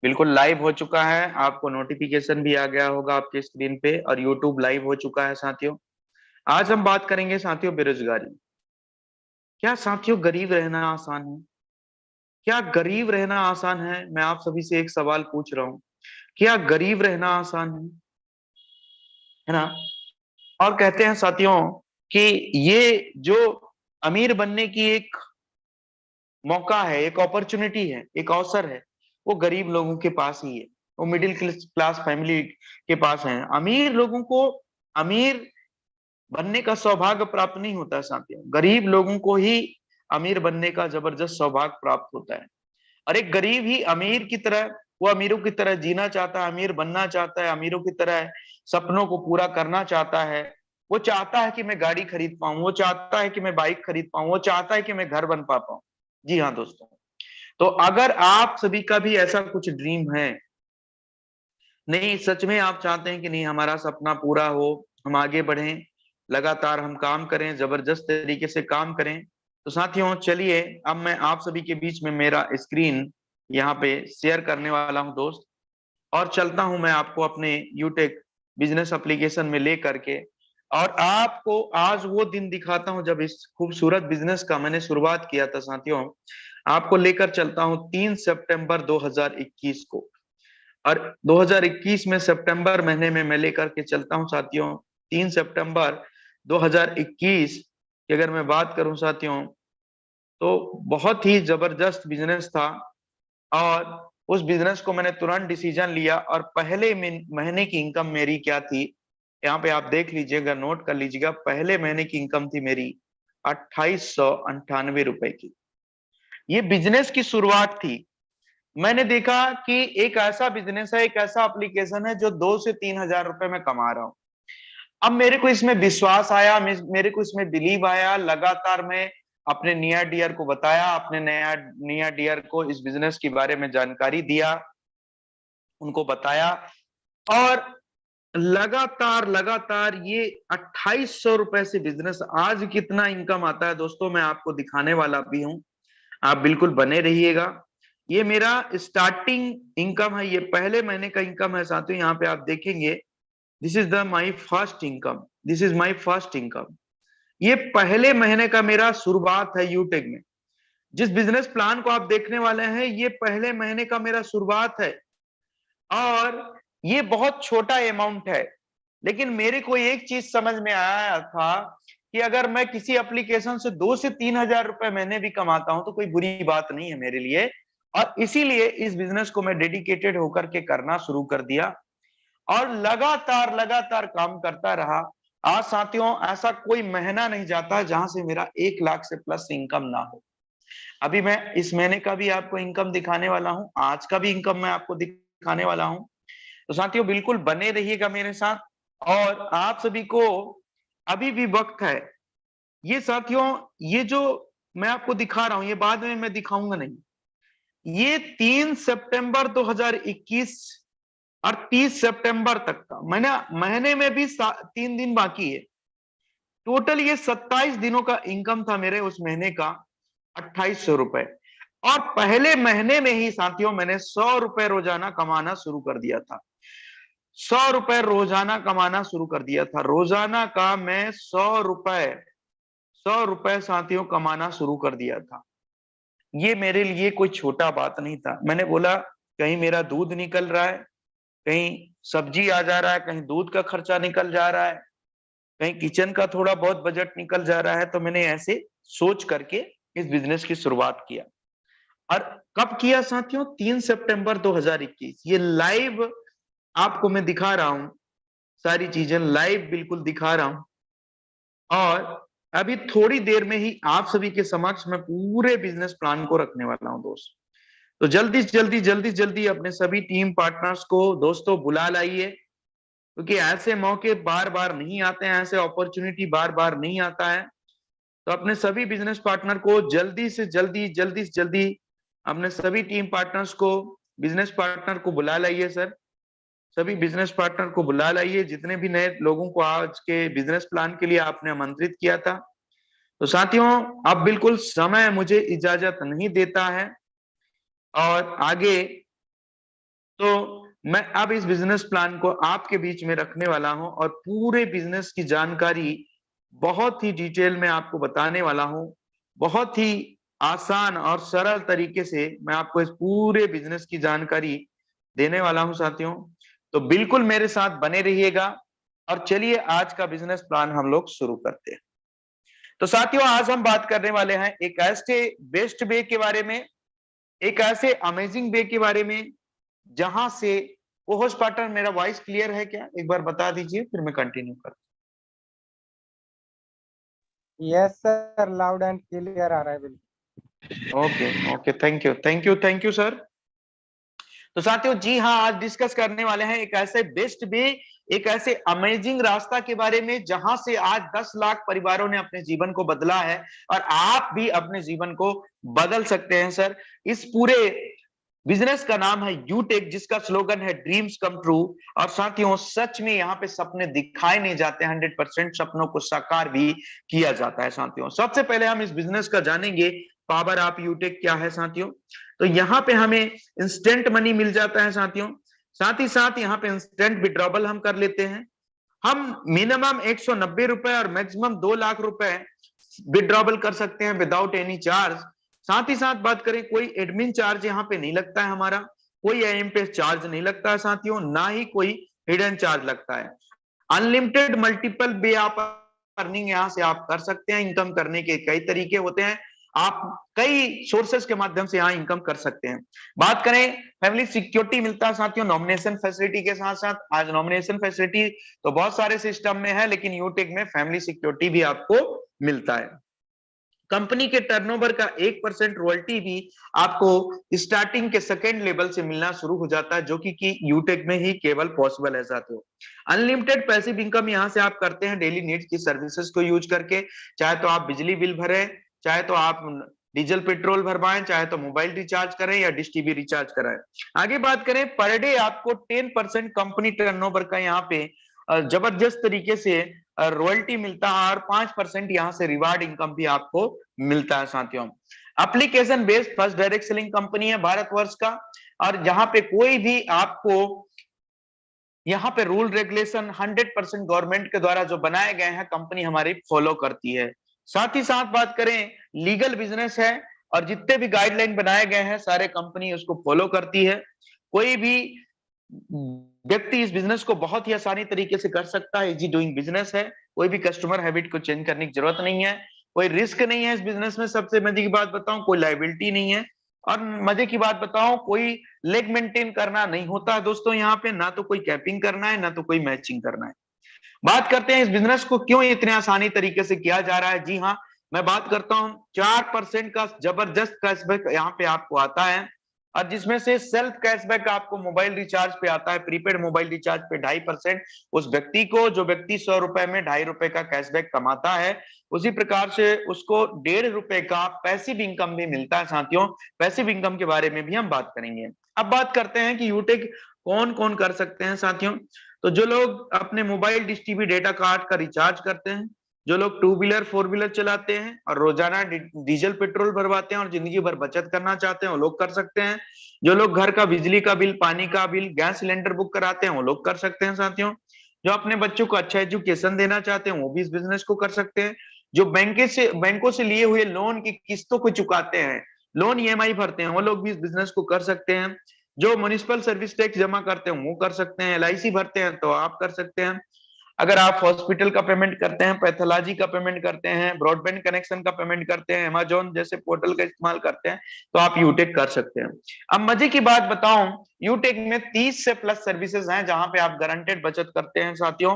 बिल्कुल लाइव हो चुका है, आपको नोटिफिकेशन भी आ गया होगा आपके स्क्रीन पे, और यूट्यूब लाइव हो चुका है साथियों। आज हम बात करेंगे साथियों बेरोजगारी। क्या साथियों गरीब रहना आसान है? क्या गरीब रहना आसान है? मैं आप सभी से एक सवाल पूछ रहा हूँ। क्या गरीब रहना आसान है ना? और कहते हैं साथियों कि ये जो अमीर बनने की एक मौका है, एक अपॉर्चुनिटी है, एक अवसर है, वो गरीब लोगों के पास ही है। वो मिडिल क्लास फैमिली के पास है। अमीर लोगों को अमीर बनने का सौभाग्य प्राप्त नहीं होता है साथियों। गरीब लोगों को ही अमीर बनने का जबरदस्त सौभाग्य प्राप्त होता है। और एक गरीब ही अमीर की तरह, वो अमीरों की तरह जीना चाहता है, अमीर बनना चाहता है, अमीरों की तरह सपनों को पूरा करना चाहता है। वो चाहता है कि मैं गाड़ी खरीद पाऊं, वो चाहता है कि मैं बाइक खरीद पाऊं, वो चाहता है कि मैं घर बन पाऊं। जी हाँ दोस्तों। तो अगर आप सभी का भी ऐसा कुछ ड्रीम है, नहीं सच में आप चाहते हैं कि नहीं हमारा सपना पूरा हो, हम आगे बढ़ें, लगातार हम काम करें, जबरदस्त तरीके से काम करें, तो साथियों चलिए अब मैं आप सभी के बीच में मेरा स्क्रीन यहाँ पे शेयर करने वाला हूँ दोस्त। और चलता हूं मैं आपको अपने यूटेक बिजनेस एप्लीकेशन में ले करके, और आपको आज वो दिन दिखाता हूं जब इस खूबसूरत बिजनेस का मैंने शुरुआत किया था साथियों। आपको लेकर चलता हूं 3 सितंबर 2021 को। और 2021 में सितंबर महीने में मैं लेकर के चलता हूं साथियों। 3 सितंबर 2021 की अगर मैं बात करूं साथियों, तो बहुत ही जबरदस्त बिजनेस था। और उस बिजनेस को मैंने तुरंत डिसीजन लिया, और पहले महीने की इनकम मेरी क्या थी, यहाँ पे आप देख लीजिएगा, नोट कर लीजिएगा। पहले महीने की इनकम थी मेरी 2898 रुपए की। ये बिजनेस की शुरुआत थी। मैंने देखा कि एक ऐसा बिजनेस है, एक ऐसा एप्लीकेशन है जो 2 से 3 हजार रुपए में कमा रहा हूं। अब मेरे को इसमें विश्वास आया, मेरे को इसमें बिलीव आया। लगातार मैं अपने नियर डियर को बताया, अपने नया नियर डियर को इस बिजनेस के बारे में जानकारी दिया, उनको बताया। और लगातार लगातार ये 2800 रुपए से बिजनेस आज कितना इनकम आता है दोस्तों, मैं आपको दिखाने वाला भी हूं। आप बिल्कुल बने रहिएगा। ये मेरा स्टार्टिंग इनकम है, ये पहले महीने का इनकम है साथियों। यहाँ पे आप देखेंगे, this is the my first income, this is my first income. ये पहले महीने का मेरा शुरुआत है यूटेक में। जिस बिजनेस प्लान को आप देखने वाले हैं, ये पहले महीने का मेरा शुरुआत है। और ये बहुत छोटा अमाउंट है, लेकिन मेरे को एक चीज समझ में आया था कि अगर मैं किसी एप्लीकेशन से 2 से 3 हजार रुपए महीने भी कमाता हूं तो कोई बुरी बात नहीं है मेरे लिए। और इसीलिए इस बिजनेस को मैं डेडिकेटेड होकर के करना शुरू कर दिया, और लगातार लगातार काम करता रहा। आज साथियों ऐसा कोई महीना नहीं जाता जहां से मेरा 1 लाख से प्लस इनकम ना हो। अभी मैं इस महीने का भी आपको इनकम दिखाने वाला हूं, आज का भी इनकम मैं आपको दिखाने वाला हूं। तो साथियों बिल्कुल बने रहिएगा मेरे साथ। और आप सभी को अभी भी वक्त है। ये साथियों, ये जो मैं आपको दिखा रहा हूं, ये बाद में मैं दिखाऊंगा नहीं। ये 3 सितंबर 2021 और 30 सितंबर तक का मैंने, महीने में भी 3 दिन बाकी है। टोटल ये 27 दिनों का इनकम था मेरे उस महीने का, 2800 रुपए। और पहले महीने में ही साथियों मैंने 100 रुपए रोजाना कमाना शुरू कर दिया था। 100 रुपए रोजाना कमाना शुरू कर दिया था। रोजाना का मैं 100 रुपए, 100 रुपए साथियों कमाना शुरू कर दिया था। ये मेरे लिए कोई छोटा बात नहीं था। मैंने बोला कहीं मेरा दूध निकल रहा है, कहीं सब्जी आ जा रहा है, कहीं दूध का खर्चा निकल जा रहा है, कहीं किचन का थोड़ा बहुत बजट निकल जा रहा है। तो मैंने ऐसे सोच करके इस बिजनेस की शुरुआत किया। और कब किया साथियों? 3 सितंबर 2021। ये लाइव आपको मैं दिखा रहा हूं, सारी चीजें लाइव बिल्कुल दिखा रहा हूं। और अभी थोड़ी देर में ही आप सभी के समक्ष मैं पूरे बिजनेस प्लान को रखने वाला हूं दोस्त। तो जल्दी जल्दी जल्दी जल्दी अपने सभी टीम पार्टनर्स को दोस्तों बुला लाइए, क्योंकि ऐसे मौके बार बार नहीं आते हैं, ऐसे अपॉर्चुनिटी बार बार नहीं आता है। तो अपने सभी बिजनेस पार्टनर को जल्दी से जल्दी, जल्दी से जल्दी अपने सभी टीम पार्टनर्स को, बिजनेस पार्टनर को बुला लाइए सर। सभी बिजनेस पार्टनर को बुला लाइए, जितने भी नए लोगों को आज के बिजनेस प्लान के लिए आपने आमंत्रित किया था। तो साथियों अब बिल्कुल समय मुझे इजाजत नहीं देता है, और आगे तो मैं अब इस बिजनेस प्लान को आपके बीच में रखने वाला हूं और पूरे बिजनेस की जानकारी बहुत ही डिटेल में आपको बताने वाला हूं। बहुत ही आसान और सरल तरीके से मैं आपको इस पूरे बिजनेस की जानकारी देने वाला हूं साथियों। तो बिल्कुल मेरे साथ बने रहिएगा और चलिए आज का बिजनेस प्लान हम लोग शुरू करते हैं। तो साथियों आज हम बात करने वाले हैं एक ऐसे बेस्ट वे के बारे में, एक ऐसे अमेजिंग वे के बारे में जहां से होस्ट पार्टनर मेरा वॉइस क्लियर है क्या? एक बार बता दीजिए फिर मैं कंटिन्यू करता yes sir, loud and clear आ रहा है बिल्कुल। हूं। Okay okay, thank you sir. तो साथियों जी हाँ, आज डिस्कस करने वाले हैं एक ऐसे बेस्ट वे, एक ऐसे अमेजिंग रास्ता के बारे में जहां से आज 10 लाख परिवारों ने अपने जीवन को बदला है और आप भी अपने जीवन को बदल सकते हैं सर। इस पूरे बिजनेस का नाम है यूटेक, जिसका स्लोगन है ड्रीम्स कम ट्रू। और साथियों सच में यहाँ पे सपने दिखाए नहीं जाते, 100% सपनों को साकार भी किया जाता है साथियों। सबसे पहले हम इस बिजनेस का जानेंगे पावर ऑफ यूटेक क्या है साथियों। तो यहाँ पे हमें इंस्टेंट मनी मिल जाता है साथियों, साथ ही साथ यहाँ पे इंस्टेंट विड्रॉबल हम कर लेते हैं। हम मिनिमम 190 रुपए और मैक्सिमम 2 लाख रुपए विड्रॉबल कर सकते हैं विदाउट एनी चार्ज। साथ ही साथ बात करें, कोई एडमिन चार्ज यहाँ पे नहीं लगता है हमारा, कोई आईएमपीएस चार्ज नहीं लगता है साथियों, ना ही कोई हिडन चार्ज लगता है। अनलिमिटेड मल्टीपल वे आप अर्निंग यहाँ से आप कर सकते हैं। इनकम करने के कई तरीके होते हैं, आप कई सोर्सेस के माध्यम से यहाँ इनकम कर सकते हैं। बात करें फैमिली सिक्योरिटी मिलता है साथियों नॉमिनेशन फैसिलिटी के साथ साथ। आज नॉमिनेशन फैसिलिटी तो बहुत सारे सिस्टम में है, लेकिन यूटेक में फैमिली सिक्योरिटी भी आपको मिलता है। कंपनी के टर्नओवर का 1% रॉयल्टी भी आपको स्टार्टिंग के सेकेंड लेवल से मिलना शुरू हो जाता है, जो कि यूटेक में ही केवल पॉसिबल है साथियों। अनलिमिटेड पैसिव इनकम यहाँ से आप करते हैं डेली नीड्स की सर्विसेज को यूज करके, चाहे तो आप बिजली बिल भरें, चाहे तो आप डीजल पेट्रोल भरवाएं, चाहे तो मोबाइल रिचार्ज करें या डिश टीवी रिचार्ज कराएं। आगे बात करें, पर डे आपको 10% कंपनी टर्नओवर का यहाँ पे जबरदस्त तरीके से रॉयल्टी मिलता है और 5% यहाँ से रिवार्ड इनकम भी आपको मिलता है साथियों। Application based first direct selling company है भारतवर्ष का, और यहाँ पे कोई भी आपको यहाँ पे रूल रेगुलेशन 100% गवर्नमेंट के द्वारा जो बनाए गए हैं कंपनी हमारी फॉलो करती है। साथ ही साथ बात करें, लीगल बिजनेस है और जितने भी गाइडलाइन बनाए गए हैं सारे कंपनी उसको फॉलो करती है। कोई भी व्यक्ति इस बिजनेस को बहुत ही आसानी तरीके से कर सकता है, इजी डूइंग बिजनेस है। कोई भी कस्टमर हैबिट को चेंज करने की जरूरत नहीं है, कोई रिस्क नहीं है इस बिजनेस में। सबसे मजे की बात बताऊं, कोई लाइबिलिटी नहीं है। और मजे की बात बताऊं, कोई लेग मेंटेन करना नहीं होता है दोस्तों यहाँ पे, ना तो कोई कैपिंग करना है ना तो कोई मैचिंग करना है। बात करते हैं इस बिजनेस को क्यों इतने आसानी तरीके से किया जा रहा है। जी हाँ, मैं बात करता हूं 4% का जबरदस्त कैशबैक यहाँ पे आपको आता है, और जिसमें से सेल्फ कैशबैक आपको मोबाइल रिचार्ज पे आता है, प्रीपेड मोबाइल रिचार्ज पे 2.5% उस व्यक्ति को, जो व्यक्ति 100 रुपए में 2.5 रुपए का कैशबैक कमाता है, उसी प्रकार से उसको 1.5 रुपए का पैसिव इनकम भी मिलता है साथियों। पैसिव इनकम के बारे में भी हम बात करेंगे। अब बात करते हैं कि यूटेक कौन कौन कर सकते हैं साथियों। तो जो लोग अपने mobile dish TV data card का रिचार्ज करते हैं, जो लोग 2 व्हीलर 4 व्हीलर चलाते हैं और रोजाना डीजल पेट्रोल भरवाते हैं और जिंदगी भर बचत करना चाहते हैं, वो लोग कर सकते हैं। जो लोग घर का बिजली का बिल, पानी का बिल, गैस सिलेंडर बुक कराते हैं, वो लोग कर सकते हैं साथियों। जो अपने बच्चों को अच्छा एजुकेशन देना चाहते हैं, वो भी इस बिजनेस को कर सकते हैं। जो बैंकों से लिए हुए लोन की किस्तों को चुकाते हैं, लोन ईएमआई भरते हैं, वो लोग भी इस बिजनेस को कर सकते हैं। जो म्युनिसिपल सर्विस टैक्स जमा करते हैं वो कर सकते हैं, एलआईसी भरते हैं तो आप कर सकते हैं। अगर आप हॉस्पिटल का पेमेंट करते हैं, पैथोलॉजी का पेमेंट करते हैं, ब्रॉडबैंड कनेक्शन का पेमेंट करते हैं, अमेजोन जैसे पोर्टल का इस्तेमाल करते हैं, तो आप यूटेक कर सकते हैं। अब मजे की बात बताऊं, यूटेक में 30 से प्लस सर्विसेज हैं जहां पे आप गारंटेड बचत करते हैं साथियों,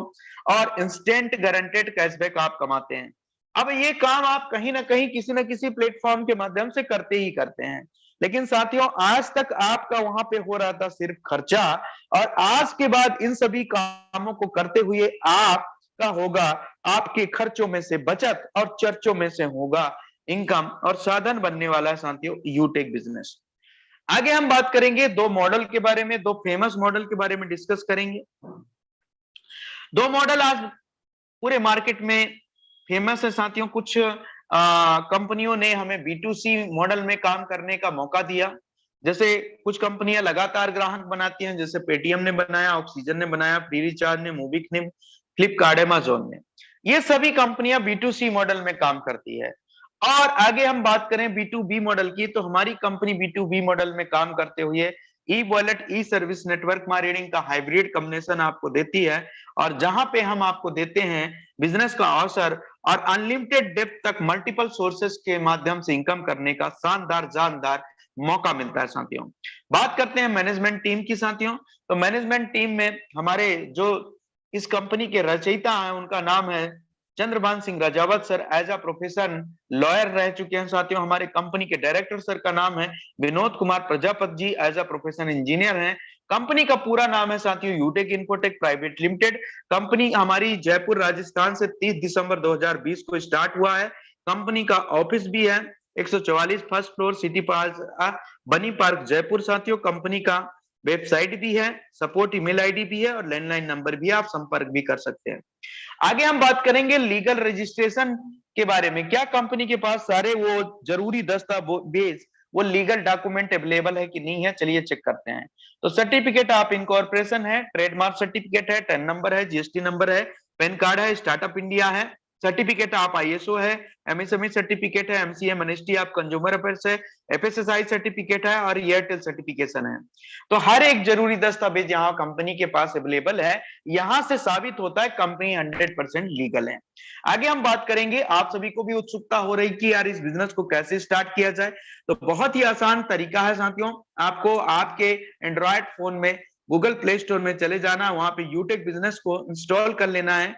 और इंस्टेंट गारंटेड कैशबैक आप कमाते हैं। अब ये काम आप कहीं ना कहीं किसी न किसी प्लेटफॉर्म के माध्यम से करते ही करते हैं, लेकिन साथियों आज तक आपका वहां पे हो रहा था सिर्फ खर्चा, और आज के बाद इन सभी कामों को करते हुए आपका होगा आपके खर्चों में से बचत और चर्चों में से होगा इनकम, और साधन बनने वाला है साथियों यूटेक बिजनेस। आगे हम बात करेंगे दो मॉडल के बारे में, दो फेमस मॉडल के बारे में डिस्कस करेंगे। दो मॉडल आज पूरे मार्केट में फेमस है साथियों। कुछ कंपनियों ने हमें B2C मॉडल में काम करने का मौका दिया, जैसे कुछ कंपनियां लगातार ग्राहक बनाती हैं, जैसे पेटीएम ने बनाया, ऑक्सीजन ने बनाया, फ्री रिचार्ज ने, मूविक ने, फ्लिपकार्ट, अमेजोन ने। ये सभी कंपनियां B2C मॉडल में काम करती है। और आगे हम बात करें B2B मॉडल की, तो हमारी कंपनी B2B मॉडल में काम करते हुए ई वॉलेट, ई सर्विस नेटवर्क मार्केटिंग का हाइब्रिड कॉम्बिनेशन आपको देती है, और जहां पे हम आपको देते हैं बिजनेस का अवसर और अनलिमिटेड डेप्थ तक मल्टीपल सोर्सेस के माध्यम से इनकम करने का शानदार जानदार मौका मिलता है साथियों। बात करते हैं मैनेजमेंट टीम की साथियों। तो मैनेजमेंट टीम में हमारे जो इस कंपनी के रचयिता हैं, उनका नाम है Chandrabhan Singh Rajawat sir. As a profession lawyer रह चुके हैं साथियों। हमारे कंपनी के डायरेक्टर सर का नाम है Vinod Kumar Prajapati ji. As a profession engineer हैं। कंपनी का पूरा नाम है साथियों यूटेक इन्फोटेक प्राइवेट लिमिटेड। कंपनी हमारी जयपुर राजस्थान से 30 दिसंबर 2020 को स्टार्ट हुआ है। कंपनी का ऑफिस भी है 144 फर्स्ट फ्लोर, सिटी पार्क, बनी पार्क, जयपुर साथियों। कंपनी का वेबसाइट भी है, सपोर्ट ईमेल आईडी भी है और लैंडलाइन नंबर भी है, आप संपर्क भी कर सकते हैं। आगे हम बात करेंगे लीगल रजिस्ट्रेशन के बारे में। क्या कंपनी के पास सारे वो जरूरी दस्तावेज, वो लीगल डॉक्यूमेंट अवेलेबल है कि नहीं है, चलिए चेक करते हैं। तो सर्टिफिकेट ऑफ इनकॉर्पोरेशन है, ट्रेडमार्क सर्टिफिकेट है, टैन नंबर है, जीएसटी नंबर है, पैन कार्ड है, स्टार्टअप इंडिया है, सर्टिफिकेट ऑफ आईएसओ है, एमएसएमई सर्टिफिकेट है, MCA ministry of consumer affairs है, एफएसएसआई सर्टिफिकेट है और एयरटेल सर्टिफिकेशन है। तो हर एक जरूरी दस्तावेज यहाँ कंपनी के पास अवेलेबल है। यहां से साबित होता है कंपनी 100% लीगल है। आगे हम बात करेंगे, आप सभी को भी उत्सुकता हो रही कि यार इस बिजनेस को कैसे स्टार्ट किया जाए। तो बहुत ही आसान तरीका है साथियों। आपको आपके एंड्रॉयड फोन में गूगल प्ले स्टोर में चले जाना, वहां पे यूटेक बिजनेस को इंस्टॉल कर लेना है।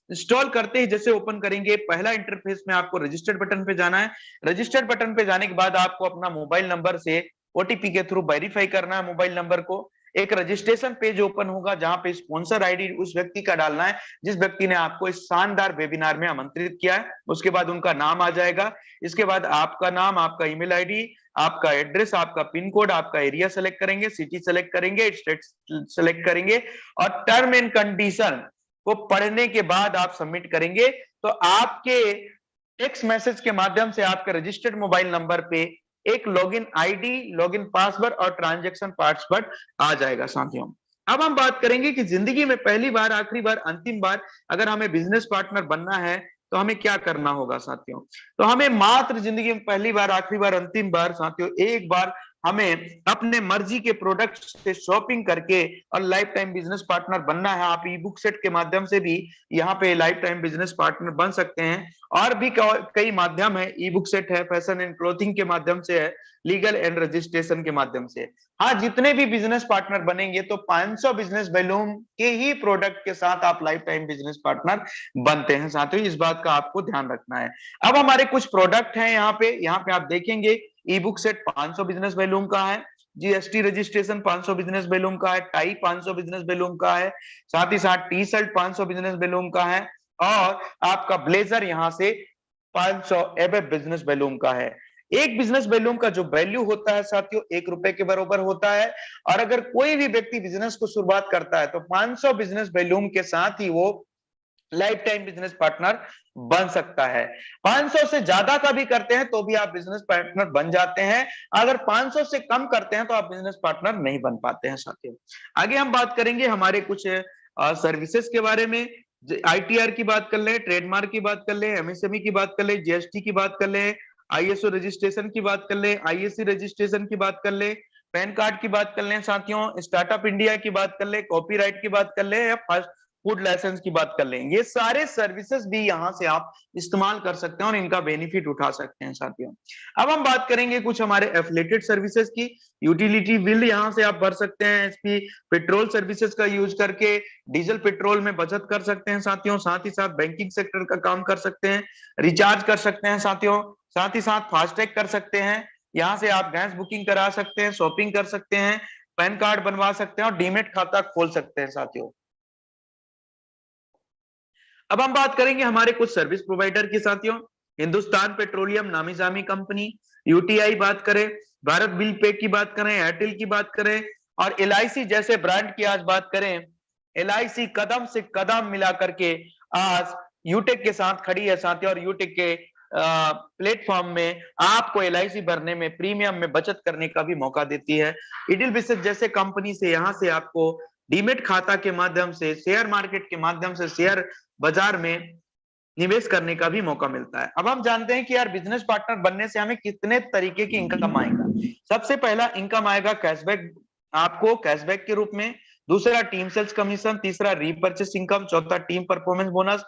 इंस्टॉल करते ही जैसे ओपन करेंगे, पहला इंटरफेस में आपको रजिस्टर्ड बटन पे जाना है। रजिस्टर्ड बटन पे जाने के बाद आपको अपना मोबाइल नंबर से ओटीपी के थ्रू वेरीफाई करना है मोबाइल नंबर को। एक रजिस्ट्रेशन पेज ओपन होगा जहां पे स्पॉन्सर आईडी उस व्यक्ति का डालना है जिस व्यक्ति ने आपको इस शानदार वेबिनार में आमंत्रित किया है। उसके बाद उनका नाम आ जाएगा। इसके बाद आपका नाम, आपका ईमेल आईडी, आपका एड्रेस, आपका पिन कोड, आपका एरिया सेलेक्ट करेंगे, सिटी सेलेक्ट करेंगे, स्टेट सेलेक्ट करेंगे और टर्म एंड कंडीशन को पढ़ने के बाद आप सबमिट करेंगे तो आपके टेक्स्ट मैसेज के माध्यम से आपके रजिस्टर्ड मोबाइल नंबर पे एक लॉगिन आईडी, लॉगिन पासवर्ड और ट्रांजैक्शन पासवर्ड आ जाएगा साथियों। अब हम बात करेंगे कि जिंदगी में पहली बार, आखिरी बार, अंतिम बार अगर हमें बिजनेस पार्टनर बनना है तो हमें क्या करना होगा साथियों। तो हमें मात्र जिंदगी में पहली बार, आखिरी बार, अंतिम बार साथियों एक बार हमें अपने मर्जी के प्रोडक्ट से शॉपिंग करके और लाइफ टाइम बिजनेस पार्टनर बनना है। आप ई बुक सेट के माध्यम से भी यहाँ पे लाइफ टाइम बिजनेस पार्टनर बन सकते हैं। और भी कई माध्यम है, ई बुक सेट है, फैशन एंड क्लोथिंग के माध्यम से है, लीगल एंड रजिस्ट्रेशन के माध्यम से। हाँ, जितने भी बिजनेस पार्टनर बनेंगे तो 500 बिजनेस वैल्यूम के ही प्रोडक्ट के साथ आप लाइफ टाइम बिजनेस पार्टनर बनते हैं साथियों, इस बात का आपको ध्यान रखना है। अब हमारे कुछ प्रोडक्ट हैं यहाँ पे आप देखेंगे ई बुक सेट 500 बिजनेस वैल्यूम का है, जीएसटी रजिस्ट्रेशन 500 बिजनेस वैल्यूम का है, टाई 500 बिजनेस वैल्यूम का है, साथ ही साथ टी शर्ट 500 बिजनेस वैल्यूम का है और आपका ब्लेजर यहाँ से 500 एबव बिजनेस वैल्यूम का है। एक बिजनेस वैल्यूम का जो वैल्यू होता है साथियों ₹1 के बराबर होता है। और अगर कोई भी व्यक्ति बिजनेस को शुरुआत करता है तो 500 बिजनेस वैल्यूम के साथ ही वो लाइफ टाइम बिजनेस पार्टनर बन सकता है। 500 से ज्यादा का भी करते हैं तो भी आप बिजनेस पार्टनर बन जाते हैं। अगर 500 से कम करते हैं तो आप बिजनेस पार्टनर नहीं बन पाते हैं साथियों। आगे हम बात करेंगे हमारे कुछ सर्विसेज के बारे में। आईटीआर की बात कर ले, ट्रेडमार्क की बात कर ले, एमएसएमई की बात कर ले, जीएसटी की बात कर ले, आईएसओ रजिस्ट्रेशन की बात कर ले, आईएससी रजिस्ट्रेशन की बात कर ले, पैन कार्ड की बात कर ले साथियों, स्टार्टअप इंडिया की बात कर ले, कॉपीराइट की बात कर ले या फर्स्ट फूड लाइसेंस की बात कर लें। ये सारे सर्विसेज भी यहाँ से आप इस्तेमाल कर सकते हैं और इनका बेनिफिट उठा सकते हैं साथियों। अब हम बात करेंगे कुछ हमारे एफिलिएटेड सर्विसेज की। यूटिलिटी बिल यहाँ से आप भर सकते हैं, एसपी पेट्रोल सर्विसेज का यूज करके डीजल पेट्रोल में बचत कर सकते हैं साथियों। साथ ही साथ बैंकिंग सेक्टर का काम कर सकते हैं, रिचार्ज कर सकते हैं साथियों। साथ ही साथ फास्टैग कर सकते हैं। यहाँ से आप गैस बुकिंग करा सकते हैं, शॉपिंग कर सकते हैं, पैन कार्ड बनवा सकते हैं और डीमेट खाता खोल सकते हैं साथियों। अब हम बात करेंगे हमारे कुछ सर्विस प्रोवाइडर की साथियों। हिंदुस्तान पेट्रोलियम नामी जामी कंपनी, यूटीआई बात करें, भारत बिल पे की बात करें, एयरटेल की बात करें और एलआईसी जैसे ब्रांड की आज बात करें। एलआईसी कदम से कदम मिला करके आज यूटेक के साथ खड़ी है साथियों और यूटेक के प्लेटफॉर्म में आपको LIC भरने में, प्रीमियम में बचत करने का भी मौका देती है। इडिल बिजनेस जैसे कंपनी से यहाँ से आपको डीमेट खाता के माध्यम से, शेयर मार्केट के माध्यम से शेयर बाजार में निवेश करने का भी मौका मिलता है। अब हम जानते हैं कि यार बिजनेस पार्टनर बनने से हमें कितने तरीके की इनकम आएगा। सबसे पहला इनकम आएगा कैशबैक, आपको कैशबैक के रूप में। दूसरा टीम सेल्स कमीशन, तीसरा रीपर्चेस इनकम, चौथा टीम परफॉर्मेंस बोनस,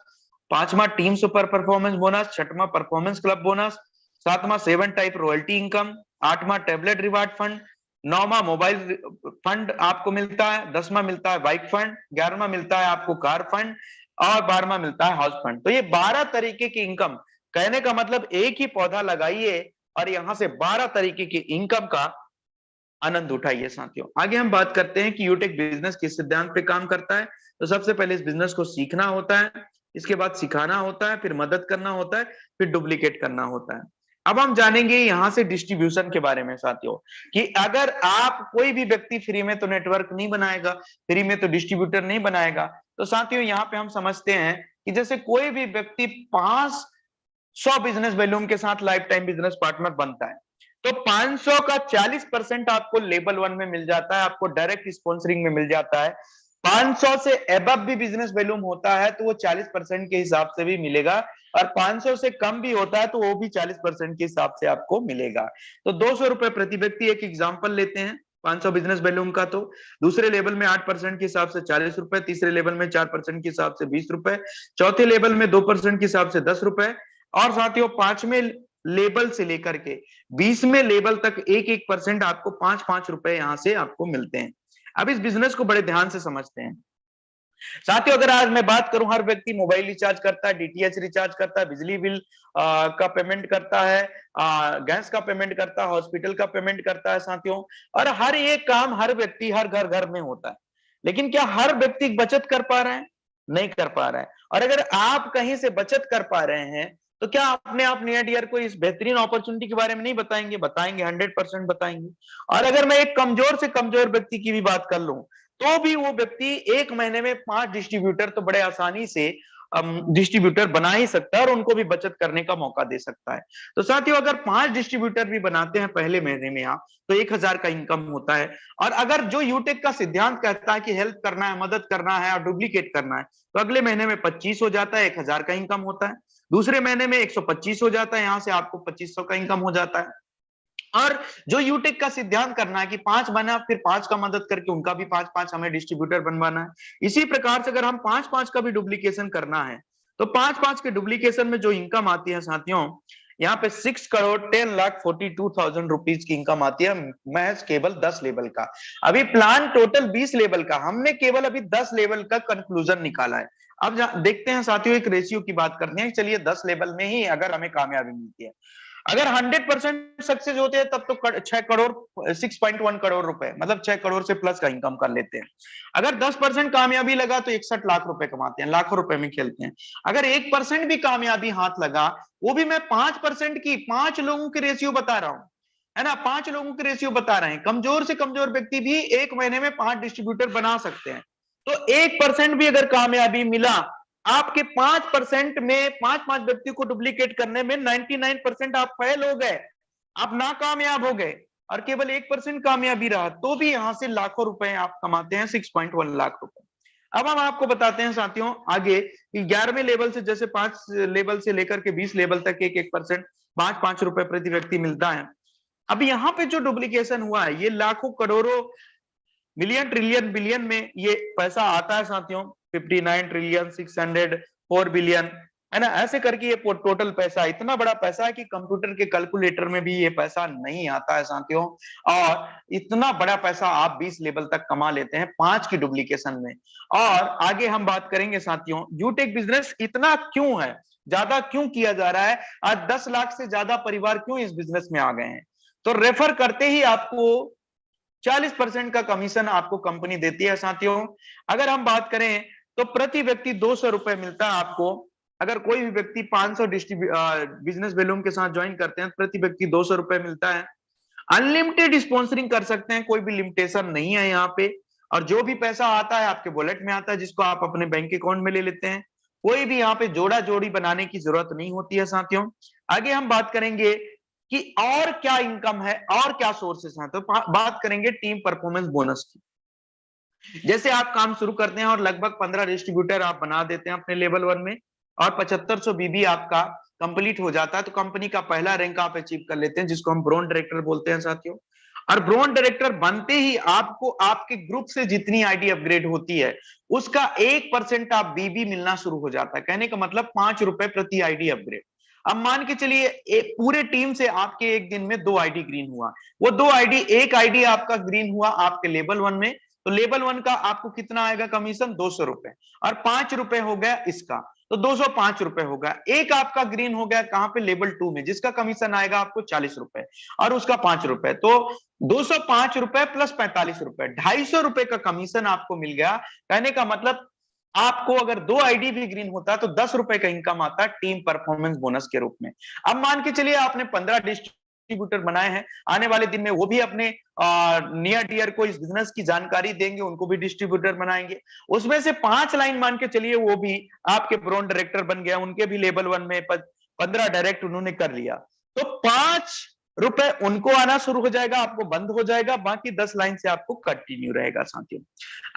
पांचवा टीम सुपर परफॉर्मेंस बोनस, छठवां परफॉर्मेंस क्लब बोनस, सातवां 7 टाइप रॉयल्टी इनकम, आठवां टैबलेट रिवार्ड फंड, नौवां मोबाइल फंड आपको मिलता है, 10वां मिलता है बाइक फंड, 11वां मिलता है आपको कार फंड और 12वां मिलता है हाउस फंड। तो ये 12 तरीके की इनकम, कहने का मतलब एक ही पौधा लगाइए और यहां से 12 तरीके की इनकम का आनंद उठाइए साथियों। आगे हम बात करते हैं कि यूटेक बिजनेस किस सिद्धांत पे काम करता है। तो सबसे पहले इस बिजनेस को सीखना होता है, इसके बाद सिखाना होता है, फिर मदद करना होता है, फिर डुप्लीकेट करना होता है। अब हम जानेंगे यहां से डिस्ट्रीब्यूशन के बारे में साथियों, कि अगर आप कोई भी व्यक्ति फ्री में तो नेटवर्क नहीं बनाएगा, फ्री में तो डिस्ट्रीब्यूटर नहीं बनाएगा। तो साथियों यहाँ पे हम समझते हैं कि जैसे कोई भी व्यक्ति 500 बिजनेस वॉल्यूम के साथ लाइफ टाइम बिजनेस पार्टनर बनता है, तो 500 का 40% आपको लेवल 1 में मिल जाता है, आपको डायरेक्ट स्पॉन्सरिंग में मिल जाता है। 500 से एबव भी बिजनेस वॉल्यूम होता है तो वो 40% के हिसाब से भी मिलेगा, और 500 से कम भी होता है तो वो भी 40% के हिसाब से आपको मिलेगा। तो 200 रुपए प्रति व्यक्ति, एक एग्जांपल लेते हैं 500 बिजनेस वॉल्यूम का। तो दूसरे लेवल में 8% के हिसाब से 40 रुपए, तीसरे लेवल में 4% के हिसाब से 20 रुपए, चौथे लेवल में 2% के हिसाब से 10 रुपए, और साथियों 5वें लेवल से लेकर के 20वें लेवल तक 1-1% आपको 5-5 रुपए यहां से आपको मिलते हैं। अब इस बिजनेस को बड़े ध्यान से समझते हैं साथियों। अगर आज मैं बात करूं, हर व्यक्ति मोबाइल रिचार्ज करता है, DTH रिचार्ज करता है, बिजली बिल का पेमेंट करता है, गैस का पेमेंट करता है, हॉस्पिटल का पेमेंट करता है साथियों, और हर एक काम हर व्यक्ति हर घर घर में होता है। लेकिन क्या हर व्यक्ति बचत कर पा रहा है? नहीं कर पा रहा है। और अगर आप कहीं से बचत कर पा रहे हैं तो क्या अपने आप नियर डियर को इस बेहतरीन अपॉर्चुनिटी के बारे में नहीं बताएंगे? बताएंगे, 100% बताएंगे। और अगर मैं एक कमजोर से कमजोर व्यक्ति की भी बात कर लूं, तो भी वो व्यक्ति 1 महीने में 5 डिस्ट्रीब्यूटर तो बड़े आसानी से डिस्ट्रीब्यूटर बना ही सकता है और उनको भी बचत करने का मौका दे सकता है। तो साथियों अगर 5 डिस्ट्रीब्यूटर भी बनाते हैं पहले महीने में आप, तो 1000 का इनकम होता है। और अगर जो यूटेक का सिद्धांत कहता है कि हेल्प करना है, मदद करना है और डुप्लीकेट करना है, तो अगले महीने में 25 हो जाता है, 1000 का इनकम होता है। दूसरे महीने में 125 हो जाता है, यहां से आपको 2500 का इनकम हो जाता है। और जो यूटेक का सिद्धांत करना है कि 5 बना, फिर 5 का मदद करके उनका भी 5-5 हमें डिस्ट्रीब्यूटर बनवाना है। इसी प्रकार से अगर हम 5-5 का भी डुप्लीकेशन करना है, तो 5-5 के डुप्लीकेशन में जो इनकम आती है साथियों, यहाँ पे 6,10,42,000 रुपीज की इनकम आती है, महज केवल 10 लेवल का। अभी प्लान टोटल 20 लेवल का, हमने केवल अभी 10 लेवल का कंक्लूजन निकाला है। अब देखते हैं साथियों, एक रेशियो की बात करते हैं। चलिए 10 लेवल में ही अगर हमें कामयाबी मिलती है, अगर 100% सक्सेस होते हैं तब तो 6 करोड़ 6.1 करोड़ रुपए, मतलब 6 करोड़ से प्लस का इनकम कर लेते हैं। अगर 10% कामयाबी लगा तो 61 लाख रुपए कमाते हैं, लाखों रुपए में खेलते हैं। अगर 1% भी कामयाबी हाथ लगा, वो भी मैं 5% की, 5 लोगों की रेशियो बता रहा हूं, है ना, 5 लोगों की रेशियो बता रहे हैं। कमजोर से कमजोर व्यक्ति भी 1 महीने में 5 डिस्ट्रीब्यूटर बना सकते हैं। तो 1% भी अगर कामयाबी मिला, आपके 5% में 5-5 व्यक्ति को डुप्लीकेट करने में 99% आप फेल हो गए, आप नाकामयाब हो गए, और केवल 1% कामयाबी रहा, तो भी यहां से लाखों रुपए आप कमाते हैं, 6.1 लाख रुपए। अब हम आपको बताते हैं साथियों आगे कि 11वें लेवल से, जैसे 5 लेवल से लेकर के 20 लेवल तक 1-1% 5-5 रुपए प्रति व्यक्ति मिलता है। अब यहाँ पे जो डुप्लीकेशन हुआ है, ये लाखों करोड़ों मिलियन ट्रिलियन बिलियन में ये पैसा आता है साथियों, 59 ट्रिलियन 604 बिलियन, है ना, ऐसे करके ये टोटल पैसा, इतना बड़ा पैसा है कि कंप्यूटर के कैलकुलेटर में भी ये पैसा नहीं आता है साथियों। और इतना बड़ा पैसा आप 20 लेवल तक कमा लेते हैं 5 की डुप्लीकेशन में। और आगे हम बात करेंगे साथियों, यूटेक बिजनेस इतना क्यों है, ज्यादा क्यों किया जा रहा है, आज 10 लाख से ज्यादा परिवार क्यों इस बिजनेस में आ गए हैं। तो रेफर करते ही आपको 40% का कमीशन आपको कंपनी देती है साथियों। अगर हम बात करें तो प्रति व्यक्ति 200 रुपए मिलता है आपको। अगर कोई भी व्यक्ति 500 बिजनेस वॉल्यूम के साथ ज्वाइन करते हैं, प्रति व्यक्ति 200 रुपए मिलता है। अनलिमिटेड स्पॉन्सरिंग कर सकते हैं, कोई भी लिमिटेशन नहीं है यहाँ पे। और जो भी पैसा आता है आपके वॉलेट में आता है, जिसको आप अपने बैंक अकाउंट में ले लेते हैं। कोई भी यहाँ पे जोड़ा जोड़ी बनाने की जरूरत नहीं होती है साथियों। आगे हम बात करेंगे कि और क्या इनकम है और क्या सोर्सेस हैं, तो बात करेंगे टीम परफॉर्मेंस बोनस की। जैसे आप काम शुरू करते हैं और लगभग 15 डिस्ट्रीब्यूटर आप बना देते हैं अपने लेवल 1 में और 7500 बीबी आपका कंप्लीट हो जाता है, तो कंपनी का पहला रैंक आप अचीव कर लेते हैं, जिसको हम ब्रोन डायरेक्टर बोलते हैं साथियों। और ब्रोन डायरेक्टर बनते ही आपको आपके ग्रुप से जितनी आईडी अपग्रेड होती है उसका 1% आप बीबी मिलना शुरू हो जाता है। कहने का मतलब 5 रुपए प्रति आईडी अपग्रेड। अब मान के चलिए पूरे टीम से आपके एक दिन में 2 आईडी ग्रीन हुआ, वो 2 आईडी, एक आईडी आपका ग्रीन हुआ आपके लेवल 1 में, तो लेवल 1 का आपको कितना आएगा कमीशन, 200 रुपए, और 5 रुपए हो गया इसका, तो 205 रुपए होगा। एक आपका ग्रीन हो गया कहां पे, लेवल 2 में, जिसका कमीशन आएगा आपको 40 रुपए और उसका 5 रुपए, तो 205 रुपए प्लस 45 रुपए, 250 रुपए का कमीशन आपको मिल गया। कहने का मतलब आपको अगर 2 आईडी भी ग्रीन होता तो 10 रुपए का इनकम आता टीम परफॉर्मेंस बोनस के रूप में। अब मान के चलिए आपने 15 डिस्ट्रीब्यूटर बनाए हैं, आने वाले दिन में वो भी अपने नियर डियर को इस बिजनेस की जानकारी देंगे, उनको भी डिस्ट्रीब्यूटर बनाएंगे। उसमें से 5 लाइन मान के चलिए वो भी आपके ब्रोन डायरेक्टर बन गया, उनके भी लेवल 1 में 15 डायरेक्ट उन्होंने कर लिया, तो 5 रुपए उनको आना शुरू हो जाएगा, आपको बंद हो जाएगा, बाकी 10 लाइन से आपको कंटिन्यू रहेगा साथियों।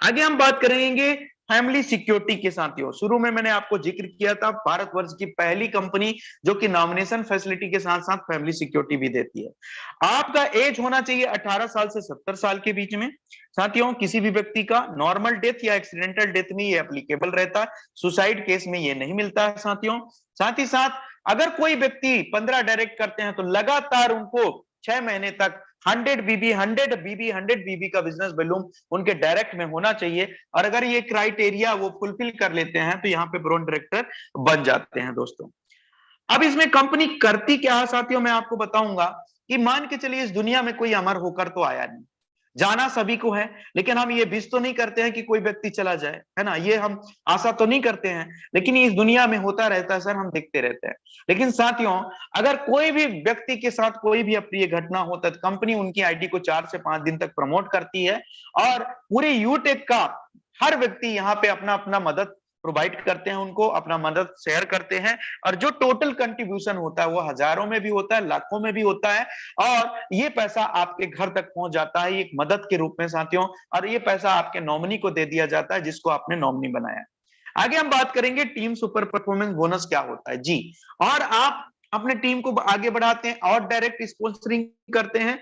आगे हम बात करेंगे फैमिली सिक्योरिटी के साथियों। शुरू में मैंने आपको जिक्र किया था, भारतवर्ष की पहली कंपनी जो कि नॉमिनेशन फैसिलिटी के साथ साथ फैमिली सिक्योरिटी भी देती है। आपका एज होना चाहिए 18 साल से 70 साल के बीच में साथियों। किसी भी व्यक्ति का नॉर्मल डेथ या एक्सीडेंटल डेथ में ये एप्लीकेबल रहता है, सुसाइड केस में ये नहीं मिलता है साथियों। साथ ही साथ अगर कोई व्यक्ति 15 डायरेक्ट करते हैं तो लगातार उनको 6 महीने तक 100 बीबी का बिजनेस वॉल्यूम उनके डायरेक्ट में होना चाहिए, और अगर ये क्राइटेरिया वो फुलफिल कर लेते हैं तो यहाँ पे ब्रोन डायरेक्टर बन जाते हैं दोस्तों। अब इसमें कंपनी करती क्या है साथियों, मैं आपको बताऊंगा कि मान के चलिए इस दुनिया में कोई अमर होकर तो आया नहीं, जाना सभी को है, लेकिन हम ये विश तो नहीं करते हैं कि कोई व्यक्ति चला जाए, है ना, ये हम आशा तो नहीं करते हैं, लेकिन ये इस दुनिया में होता रहता है सर, हम देखते रहते हैं। लेकिन साथियों अगर कोई भी व्यक्ति के साथ कोई भी अप्रिय घटना होता है तो कंपनी उनकी आईडी को 4 से 5 दिन तक प्रमोट करती है, और पूरे यूटेक का हर व्यक्ति यहाँ पे अपना अपना मदद प्रोवाइड करते हैं, उनको अपना मदद शेयर करते हैं, और जो टोटल कंट्रीब्यूशन होता है वो हजारों में भी होता है, लाखों में भी होता है, और ये पैसा आपके घर तक पहुंच जाता है एक मदद के रूप में साथियों, और ये पैसा आपके नॉमिनी को दे दिया जाता है जिसको आपने नॉमिनी बनाया। आगे हम बात करेंगे टीम सुपर परफॉर्मेंस बोनस क्या होता है जी, और आप अपने टीम को आगे बढ़ाते हैं और डायरेक्ट स्पॉन्सरिंग करते हैं,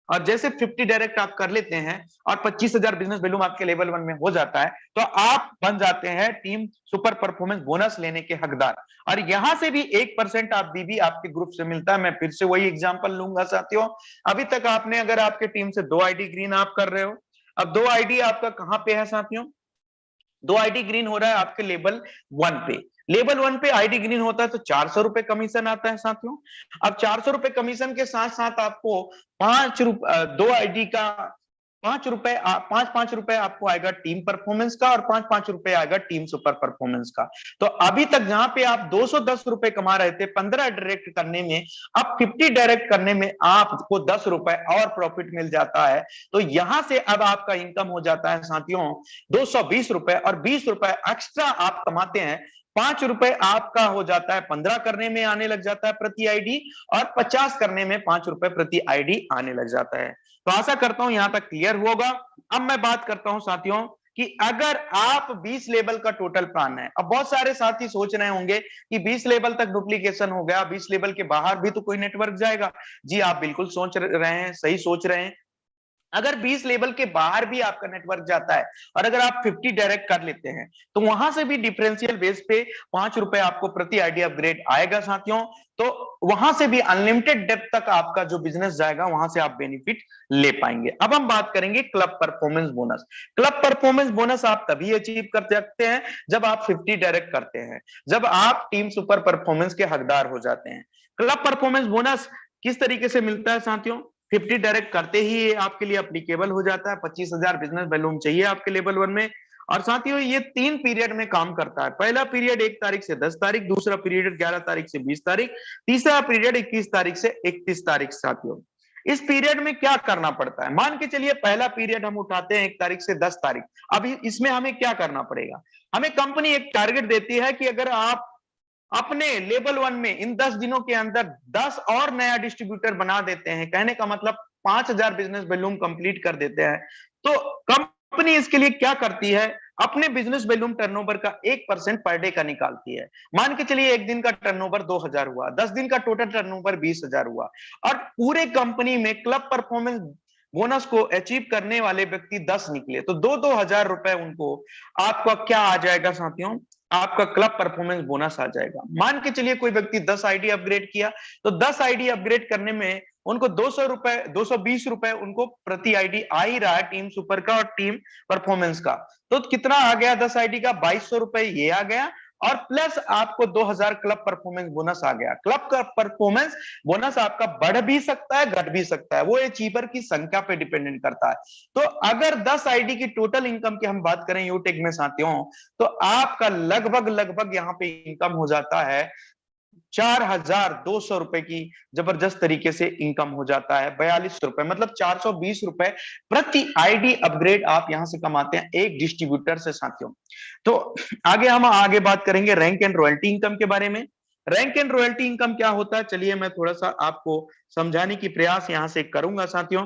और जैसे 50 डायरेक्ट आप कर लेते हैं और 25,000 बिजनेस वॉल्यूम आपके लेवल 1 में हो जाता है, तो आप बन जाते हैं टीम सुपर परफॉर्मेंस बोनस लेने के हकदार, और यहां से भी 1% आप बीबी आपके ग्रुप से मिलता है। मैं फिर से वही एग्जांपल लूंगा साथियों, अभी तक आपने अगर आपके टीम से 2 आईडी ग्रीन आप कर रहे हो, अब 2 आईडी आपका कहां पे है साथियों, 2 आईडी ग्रीन हो रहा है आपके लेवल 1 पे, लेवल 1 पे आईडी ग्रीन होता है तो 400 रुपए कमीशन आता है साथियों। अब 400 रुपए कमीशन के साथ साथ आपको 2 आईडी का 5 रुपए आपको आएगा टीम परफॉर्मेंस का, और 5 रुपए आएगा टीम सुपर परफॉर्मेंस का। तो अभी तक जहां पे आप 210 रुपए कमा रहे थे 15 डायरेक्ट करने में, अब 50 डायरेक्ट करने में आपको 10 रुपए और प्रॉफिट मिल जाता है, तो यहां से अब आपका इनकम हो जाता है साथियों 220 रुपए, और 20 रुपए एक्स्ट्रा आप कमाते हैं, 5 रुपए आपका हो जाता है 15 करने में आने लग जाता है प्रति आईडी, और 50 करने में 5 रुपए प्रति आईडी आने लग जाता है। तो आशा करता हूं यहां तक क्लियर होगा। अब मैं बात करता हूं साथियों कि अगर आप 20 लेवल का टोटल प्लान है, अब बहुत सारे साथी सोच रहे होंगे कि 20 लेवल तक डुप्लीकेशन हो गया, 20 लेवल के बाहर भी तो कोई नेटवर्क जाएगा। जी आप बिल्कुल सोच रहे हैं, सही सोच रहे हैं। अगर 20 लेवल के बाहर भी आपका नेटवर्क जाता है और अगर आप 50 डायरेक्ट कर लेते हैं तो वहां से भी डिफरेंशियल बेस पे 5 रुपए आपको प्रति आईडी अपग्रेड आएगा साथियों। तो वहां से भी अनलिमिटेड डेप्थ तक आपका जो बिजनेस जाएगा वहां से आप बेनिफिट ले पाएंगे। अब हम बात करेंगे club performance bonus. Club performance bonus आप तभी अचीव कर सकते हैं जब आप 50 डायरेक्ट करते हैं, जब आप टीम सुपर परफॉर्मेंस के हकदार हो जाते हैं। क्लब परफॉर्मेंस बोनस किस तरीके से मिलता है साथियों, 50 डायरेक्ट करते ही ये आपके लिए एप्लीकेबल हो जाता है, 25,000 बिजनेस वॉल्यूम चाहिए आपके लेवल 1 में, और साथियों ये 3 पीरियड में काम करता है। पहला पीरियड 1 तारीख से 10 तारीख, दूसरा पीरियड 11 तारीख से 20 तारीख, तीसरा पीरियड 21 तारीख से 31 तारीख। साथियों इस पीरियड में क्या करना पड़ता है, मान के चलिए पहला पीरियड हम उठाते हैं 1 तारीख से 10 तारीख। अब इसमें हमें क्या करना पड़ेगा, हमें कंपनी एक टारगेट देती है कि अगर आप अपने लेवल 1 में इन 10 दिनों के अंदर 10 और नया डिस्ट्रीब्यूटर बना देते हैं, कहने का मतलब 5,000 बिजनेस वॉल्यूम कंप्लीट कर देते हैं, तो कंपनी इसके लिए क्या करती है, अपने बिजनेस वॉल्यूम टर्नओवर का 1% पर डे का निकालती है। मान के चलिए एक दिन का टर्नओवर 2,000 हुआ, 10 दिन का टोटल टर्नओवर 20,000 हुआ, और पूरे कंपनी में क्लब परफॉर्मेंस बोनस को अचीव करने वाले व्यक्ति 10 निकले, तो 2,000 रुपए उनको आपका क्या आ जाएगा साथियों, आपका क्लब परफॉर्मेंस बोनस आ जाएगा। मान के चलिए कोई व्यक्ति 10 आईडी अपग्रेड किया, तो 10 आईडी अपग्रेड करने में उनको 220 रुपए उनको प्रति आईडी आ ही रहा है, टीम सुपर का और टीम परफॉर्मेंस का। तो कितना आ गया 10 आईडी का, 2,200 रुपए ये आ गया, और प्लस आपको 2,000 क्लब परफॉर्मेंस बोनस आ गया। क्लब का परफॉर्मेंस बोनस आपका बढ़ भी सकता है, घट भी सकता है, वो अचीवर की संख्या पे डिपेंडेंट करता है। तो अगर 10 आईडी की टोटल इनकम की हम बात करें यूटेक में साथियों, तो आपका लगभग यहां पे इनकम हो जाता है 4,200 रुपए की जबरदस्त तरीके से इनकम हो जाता है, 42 रुपए, मतलब 420 रुपए प्रति आईडी अपग्रेड आप यहां से कमाते हैं एक डिस्ट्रीब्यूटर से साथियों। तो आगे हम बात करेंगे रैंक एंड रॉयल्टी इनकम के बारे में। रैंक एंड रॉयल्टी इनकम क्या होता है, चलिए मैं थोड़ा सा आपको समझाने की प्रयास यहां से करूंगा साथियों।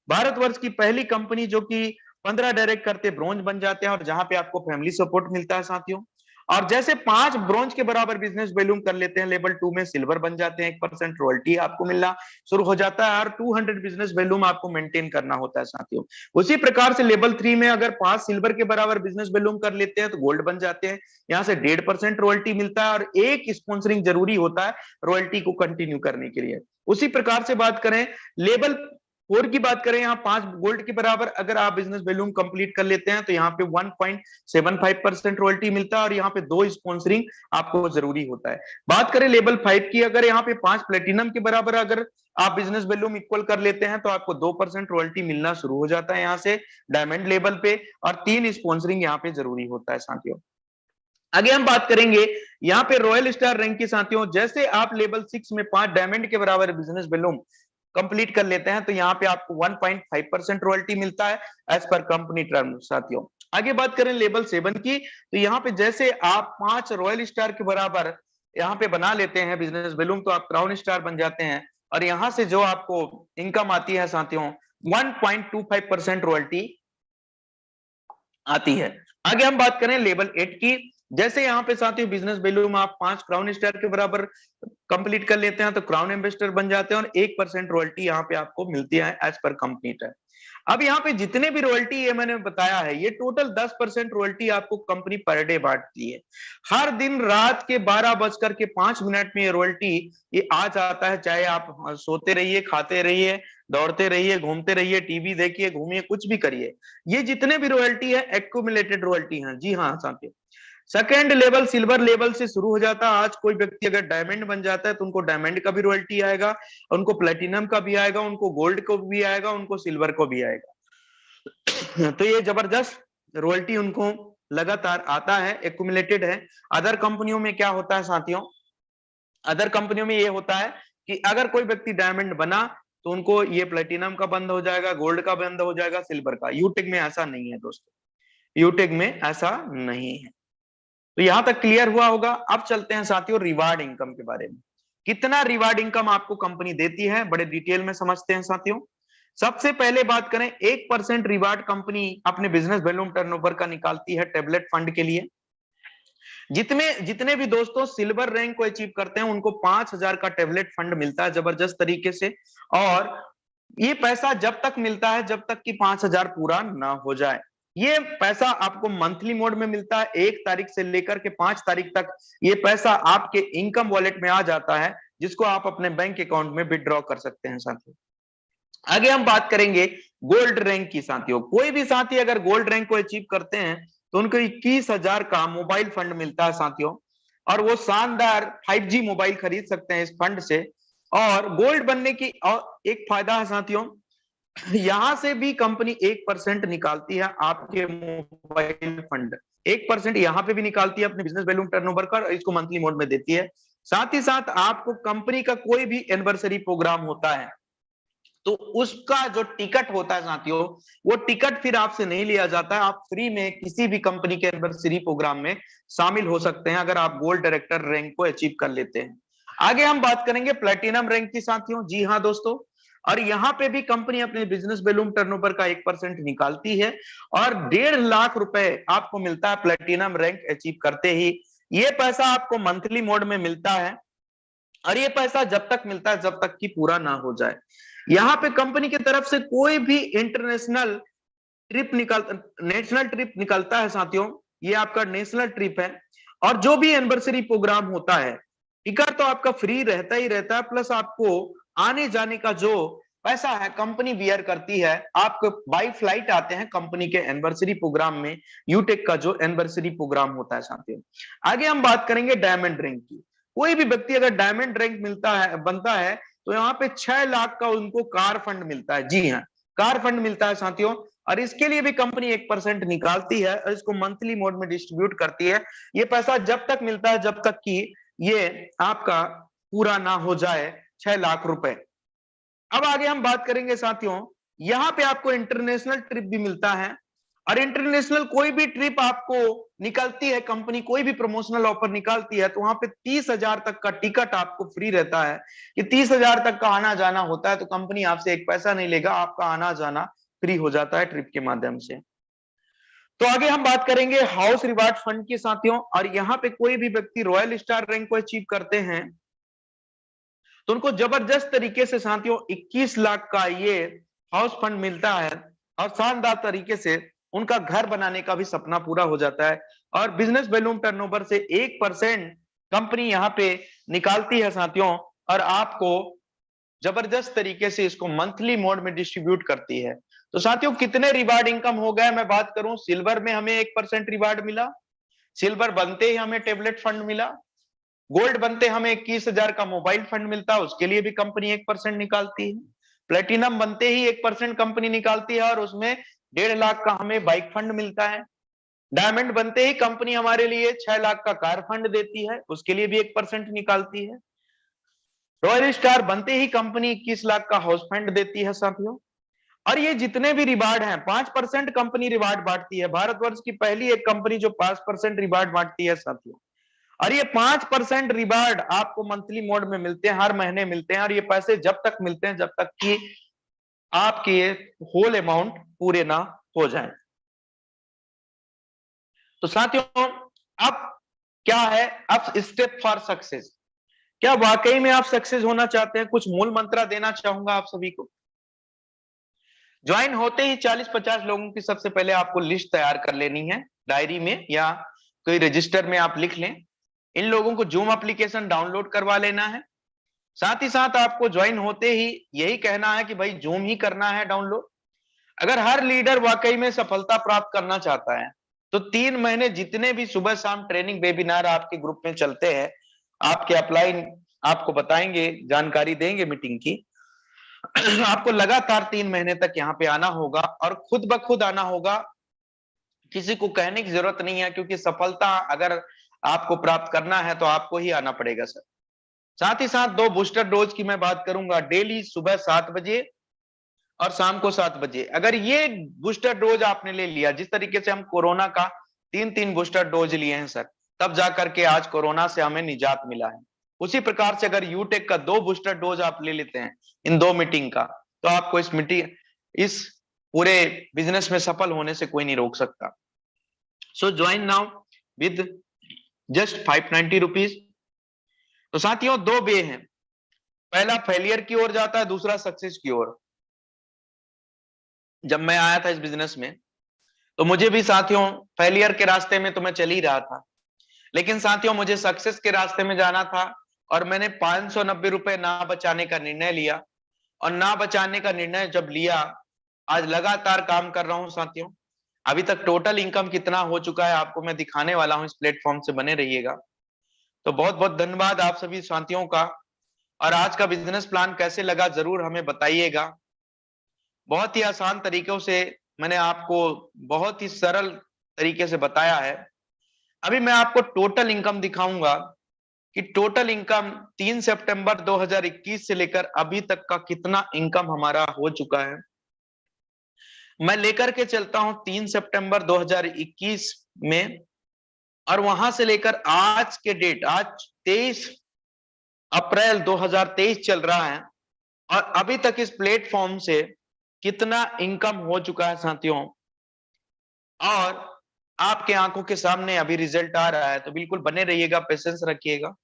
भारतवर्ष की पहली कंपनी जो कि 15 डायरेक्ट करते ब्रॉन्ज बन जाते हैं, और जहां पे आपको फैमिली सपोर्ट मिलता है साथियों। और जैसे 5 ब्रॉन्ज के बराबर बिजनेस वॉल्यूम कर लेते हैं, लेवल 2 में सिल्वर बन जाते हैं, 1% रॉयल्टी आपको मिलना शुरू हो जाता है, और 200 बिजनेस वॉल्यूम आपको मेंटेन करना होता है साथियों। उसी प्रकार से लेवल 3 में अगर 5 सिल्वर के बराबर बिजनेस वॉल्यूम कर लेते हैं तो गोल्ड बन जाते हैं, यहां से 1.5% रॉयल्टी मिलता है, और एक स्पॉन्सरिंग जरूरी होता है रॉयल्टी को कंटिन्यू करने के लिए। उसी प्रकार से बात करें लेवल 4 की बात करें, यहाँ 5 गोल्ड के बराबर अगर आप बिजनेस वॉल्यूम कंप्लीट कर लेते हैं तो यहाँ पे 1.75% रॉयल्टी मिलता है, और यहाँ पे 2 स्पॉन्सरिंग आपको जरूरी होता है। बात करें लेवल 5 की, अगर यहाँ पे 5 प्लेटिनम के बराबर अगर आप बिजनेस वॉल्यूम इक्वल कर लेते हैं तो आपको 2% रॉयल्टी मिलना शुरू हो जाता है यहाँ से डायमंड लेवल पे, और 3 स्पॉन्सरिंग यहाँ पे जरूरी होता है साथियों। आगे हम बात करेंगे यहाँ पे रॉयल स्टार रैंक की साथियों। जैसे आप लेवल 6 में 5 डायमंड के बराबर बिजनेस वॉल्यूम कंप्लीट कर लेते हैं तो यहाँ पे आपको 1.5% रॉयल्टी मिलता है एज पर कंपनी टर्म साथियों। आगे बात करें लेवल 7 की, तो यहाँ पे जैसे आप 5 रॉयल स्टार के बराबर यहाँ पे बना लेते हैं बिजनेस वॉल्यूम, तो आप क्राउन स्टार बन जाते हैं, और यहाँ से जो आपको इनकम आती है साथियों 1.25% रॉयल्टी आती है। आगे हम बात करें लेवल 8 की, जैसे यहाँ पे साथियों बिजनेस वॉल्यूम आप 5 क्राउन स्टार के बराबर कंप्लीट कर लेते हैं तो क्राउन एम्बेसडर बन जाते हैं, और 1% रॉयल्टी यहाँ पे आपको मिलती है एज पर कंपनी टर्म। अब यहाँ पे जितने भी रॉयल्टी ये मैंने बताया है, ये टोटल 10% रॉयल्टी आपको कंपनी पर डे बांटती है। हर दिन रात के 12:05 में ये रॉयल्टी ये आ जाता है, चाहे आप सोते रहिए, खाते रहिए, दौड़ते रहिए, घूमते रहिए, टीवी देखिए, घूमिए, कुछ भी करिए, ये जितने भी रॉयल्टी है एक्यूमुलेटेड रॉयल्टी है। जी हाँ साथियों, सेकेंड लेवल सिल्वर लेवल से शुरू हो जाता है। आज कोई व्यक्ति अगर डायमंड बन जाता है तो उनको डायमंड का भी रॉयल्टी आएगा, उनको प्लेटिनम का भी आएगा, उनको गोल्ड को भी आएगा, उनको सिल्वर को भी आएगा। तो ये जबरदस्त रॉयल्टी उनको लगातार आता है, एक्यूमुलेटेड है। अदर कंपनियों में क्या होता है साथियों, अदर कंपनियों में ये होता है कि अगर कोई व्यक्ति डायमंड बना तो उनको ये प्लेटिनम का बंद हो जाएगा, गोल्ड का बंद हो जाएगा, सिल्वर का। यूटेक में ऐसा नहीं है दोस्तों, यूटेक में ऐसा नहीं है। तो यहां तक क्लियर हुआ होगा। अब चलते हैं साथियों रिवार्ड इनकम के बारे में। कितना रिवार्ड इनकम आपको कंपनी देती है, बड़े डिटेल में समझते हैं साथियों। सबसे पहले बात करें 1% रिवार्ड कंपनी अपने बिजनेस वॉल्यूम टर्नओवर का निकालती है टेबलेट फंड के लिए। जितने भी दोस्तों सिल्वर रैंक को अचीव करते हैं उनको 5,000 का टेबलेट फंड मिलता है जबरदस्त तरीके से, और ये पैसा जब तक मिलता है जब तक कि 5,000 पूरा ना हो जाए। ये पैसा आपको मंथली मोड में मिलता है, 1 तारीख से लेकर के 5 तारीख तक ये पैसा आपके इनकम वॉलेट में आ जाता है, जिसको आप अपने बैंक अकाउंट में विड्रॉ कर सकते हैं साथियों। आगे हम बात करेंगे गोल्ड रैंक की साथियों। कोई भी साथी अगर गोल्ड रैंक को अचीव करते हैं तो उनको 21,000 का मोबाइल फंड मिलता है साथियों, और वो शानदार 5G मोबाइल खरीद सकते हैं इस फंड से। और गोल्ड बनने की और एक फायदा है साथियों, यहां से भी कंपनी 1% निकालती है आपके मोबाइल फंड, 1% यहां पे भी निकालती है अपने बिजनेस वॉल्यूम टर्नओवर का, इसको मंथली मोड में देती है। साथ ही साथ आपको कंपनी का कोई भी एनिवर्सरी प्रोग्राम होता है तो उसका जो टिकट होता है साथियों, वो टिकट फिर आपसे नहीं लिया जाता है। आप फ्री में किसी भी कंपनी के एनिवर्सरी प्रोग्राम में शामिल हो सकते हैं अगर आप गोल्ड डायरेक्टर रैंक को अचीव कर लेते हैं। आगे हम बात करेंगे प्लेटिनम रैंक की साथियों। जी हाँ दोस्तों, और यहाँ पे भी कंपनी अपने बिजनेस वैल्यूम टर्नओवर का 1% निकालती है और 1.5 लाख रुपए आपको मिलता है प्लेटिनम रैंक अचीव करते ही। ये पैसा आपको मंथली मोड में मिलता है और ये पैसा जब तक मिलता है जब तक कि पूरा ना हो जाए। यहाँ पे कंपनी की तरफ से कोई भी इंटरनेशनल नेशनल ट्रिप निकलता है साथियों, ये आपका नेशनल ट्रिप है। और जो भी एनिवर्सरी प्रोग्राम होता है, टिकट तो आपका फ्री रहता ही रहता है, प्लस आपको आने जाने का जो पैसा है कंपनी बियर करती है। आप बाई फ्लाइट आते हैं कंपनी के एनिवर्सरी प्रोग्राम में, यूटेक का जो एनिवर्सरी प्रोग्राम होता है साथियों। आगे हम बात करेंगे डायमंड रैंक की। कोई भी व्यक्ति अगर डायमंड रैंक बनता है तो यहाँ पे 6 लाख का उनको कार फंड मिलता है। जी हाँ, कार फंड मिलता है साथियों, और इसके लिए भी कंपनी 1% निकालती है और इसको मंथली मोड में डिस्ट्रीब्यूट करती है। ये पैसा जब तक मिलता है जब तक कि ये आपका पूरा ना हो जाए 6 लाख रुपए। अब आगे हम बात करेंगे साथियों, यहाँ पे आपको इंटरनेशनल ट्रिप भी मिलता है और इंटरनेशनल कोई भी ट्रिप आपको निकलती है, कंपनी कोई भी प्रमोशनल ऑफर निकालती है तो वहां पे 30,000 तक का टिकट आपको फ्री रहता है कि 30,000 तक का आना जाना होता है तो कंपनी आपसे एक पैसा नहीं लेगा, आपका आना जाना फ्री हो जाता है ट्रिप के माध्यम से। तो आगे हम बात करेंगे हाउस रिवार्ड फंड के साथियों, और यहाँ पे कोई भी व्यक्ति रॉयल स्टार रैंक को अचीव करते हैं तो उनको जबरदस्त तरीके से साथियों 21 लाख का ये हाउस फंड मिलता है और शानदार तरीके से उनका घर बनाने का भी सपना पूरा हो जाता है। और बिजनेस वैल्यूम टर्नओवर से 1% कंपनी यहाँ पे निकालती है साथियों और आपको जबरदस्त तरीके से इसको मंथली मोड में डिस्ट्रीब्यूट करती है। तो साथियों कितने रिवार्ड इनकम हो गए मैं बात करूं, सिल्वर में हमें 1% रिवार्ड मिला, सिल्वर बनते ही हमें टेबलेट फंड मिला, गोल्ड बनते हमें 21,000 का मोबाइल फंड मिलता है, उसके लिए भी कंपनी 1% निकालती है। प्लेटिनम बनते ही 1% कंपनी निकालती है और उसमें 1.5 लाख का हमें बाइक फंड मिलता है। डायमंड बनते ही कंपनी हमारे लिए 6 लाख का कार फंड देती है, उसके लिए भी 1% निकालती है। रॉयल स्टार बनते ही कंपनी 21 लाख का हाउस फंड देती है साथियों। और ये जितने भी रिवार्ड हैं 5% कंपनी रिवार्ड बांटती है, भारतवर्ष की पहली एक कंपनी जो 5% रिवार्ड बांटती है साथियों। और ये 5% रिवार्ड आपको मंथली मोड में मिलते हैं, हर महीने मिलते हैं और ये पैसे जब तक मिलते हैं जब तक कि आपके होल अमाउंट पूरे ना हो जाए। तो साथियों अब क्या है, अब स्टेप फॉर सक्सेस, क्या वाकई में आप सक्सेस होना चाहते हैं? कुछ मूल मंत्र देना चाहूंगा आप सभी को। ज्वाइन होते ही 40-50 लोगों की सबसे पहले आपको लिस्ट तैयार कर लेनी है, डायरी में या कोई रजिस्टर में आप लिख लें। इन लोगों को जूम एप्लीकेशन डाउनलोड करवा लेना है। साथ ही साथ आपको ज्वाइन होते ही यही कहना है कि भाई जूम ही करना है डाउनलोड। अगर हर लीडर वाकई में सफलता प्राप्त करना चाहता है तो 3 महीने जितने भी सुबह शाम ट्रेनिंग वेबिनार आपके ग्रुप में चलते हैं, आपके अपलाइन आपको बताएंगे, जानकारी देंगे मीटिंग की। आपको लगातार 3 महीने तक यहाँ पे आना होगा और खुद ब खुद आना होगा, किसी को कहने की जरूरत नहीं है, क्योंकि सफलता अगर आपको प्राप्त करना है तो आपको ही आना पड़ेगा सर। साथ ही साथ 2 बूस्टर डोज की मैं बात करूंगा, डेली सुबह 7 बजे और शाम को 7 बजे। अगर ये बूस्टर डोज आपने ले लिया, जिस तरीके से हम कोरोना का 3-3 बूस्टर डोज लिए हैं सर, तब जाकर के आज कोरोना से हमें निजात मिला है। उसी प्रकार से अगर यूटेक का 2 बूस्टर डोज आप ले लेते हैं इन 2 मीटिंग का, तो आपको इस पूरे बिजनेस में सफल होने से कोई नहीं रोक सकता। सो join now with just 590 rupees. तो साथियों 2 वे हैं, पहला फेलियर की ओर जाता है, दूसरा सक्सेस की ओर। जब मैं आया था इस बिजनेस में तो मुझे भी साथियों फेलियर के रास्ते में तो मैं चल ही रहा था, लेकिन साथियों मुझे सक्सेस के रास्ते में जाना था और मैंने 590 रुपए ना बचाने का निर्णय लिया। और ना बचाने का निर्णय जब लिया, आज लगातार काम कर रहा हूं साथियों। अभी तक टोटल इनकम कितना हो चुका है आपको मैं दिखाने वाला हूं, इस प्लेटफॉर्म से बने रहिएगा। तो बहुत बहुत धन्यवाद आप सभी साथियों का। और आज का बिजनेस प्लान कैसे लगा जरूर हमें बताइएगा। बहुत ही आसान तरीकों से मैंने आपको बहुत ही सरल तरीके से बताया है। अभी मैं आपको टोटल इनकम दिखाऊंगा कि टोटल इनकम 3 सितंबर 2021 से लेकर अभी तक का कितना इनकम हमारा हो चुका है। मैं लेकर के चलता हूं 3 सितंबर 2021 में, और वहां से लेकर आज के डेट, आज 23 अप्रैल 2023 चल रहा है, और अभी तक इस प्लेटफॉर्म से कितना इनकम हो चुका है साथियों, और आपके आंखों के सामने अभी रिजल्ट आ रहा है। तो बिल्कुल बने रहिएगा, पेशेंस रखिएगा।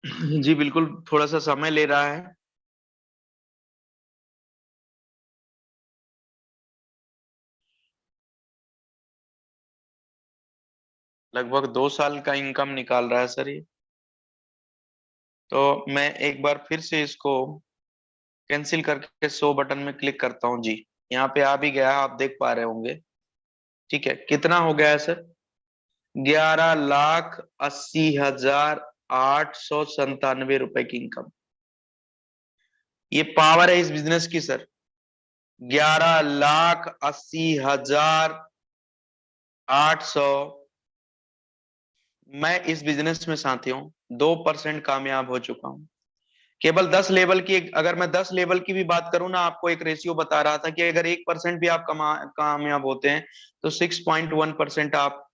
जी बिल्कुल, थोड़ा सा समय ले रहा है। लगभग 2 साल का इनकम निकाल रहा है सर ये। तो मैं एक बार फिर से इसको कैंसिल करके 100 बटन में क्लिक करता हूं। जी यहाँ पे आ भी गया, आप देख पा रहे होंगे। ठीक है, कितना हो गया है सर? 11,80,897 रुपए की इनकम। ये पावर है इस बिजनेस की सर। 11,80,800। मैं इस बिजनेस में साथियों 2% कामयाब हो चुका हूं। केवल 10 लेवल की, अगर मैं 10 लेवल की भी बात करूं ना, आपको एक रेशियो बता रहा था कि अगर 1% भी आप कामयाब होते हैं तो 6.1% आप